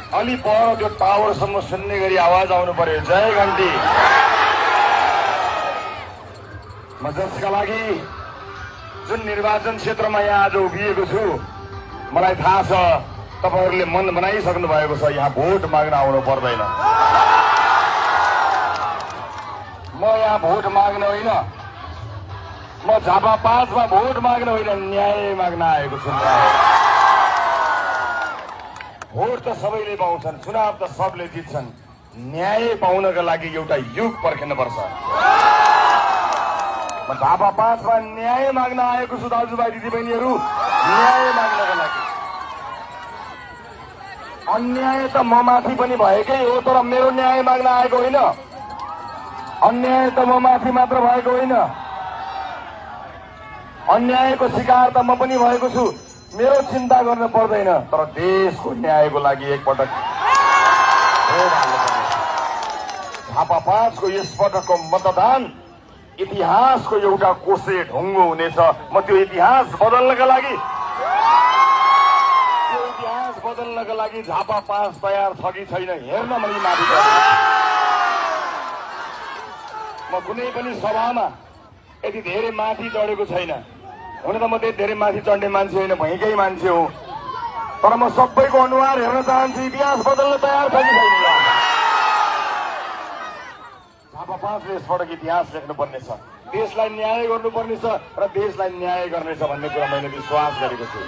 अलि पर त्यो टावरसम्म सुन्ने गरी आवाज आउनु पर्यो। जय घन्टी। म जसका लागि जुन निर्वाचन क्षेत्रमा यहाँ आज उभिएको छु, मलाई थाहा छ तपाईहरुले मन बनाइसक्नु भएको छ यहाँ भोट माग्न आउनु पर्दैन। म यहाँ भोट माग्न होइन, म झापा 5 मा भोट माग्न होइन, न्याय माग्न आएको छु। भोट त सबैले पाउँछन्, चुनाव त सबले जित्छन्, न्याय पाउनका लागि एउटा युग पर्खिनुपर्छ। म झापा 5 मा न्याय माग्न आएको छु दाजुभाइ दिदीबहिनीहरू, न्याय माग्नका लागि। अन्याय त म माथि पनि भएकै हो, तर मेरो न्याय माग्न आएको होइन। अन्याय त म माथि मात्र भएको होइन, अन्यायको शिकार त म पनि भएको छु। मेरो चिन्ता गर्न पर्दैन, तर देशको न्यायको लागि एकपटक झापा 5 को यसपटकको मतदान इतिहासको एउटा कोसे ढुङ्गो हुनेछ। म त्यो इतिहास बदल्नका लागि झापा 5 तयार छ कि छैन हेर्न मैले माथि म कुनै पनि सभामा यति धेरै माथि चढेको छैन। हुन त म त्यति धेरै माथि चढ्ने मान्छे होइन, भएकै मान्छे हो, तर म सबैको अनुहार हेर्न चाहन्छु इतिहास बदल्न तयार छ कि छैन। झापा 5 ले यसपटक इतिहास लेख्नुपर्ने छ, देशलाई न्याय गर्नुपर्ने छ र देशलाई न्याय गर्नेछ भन्ने कुरा मैले विश्वास गरेको छु।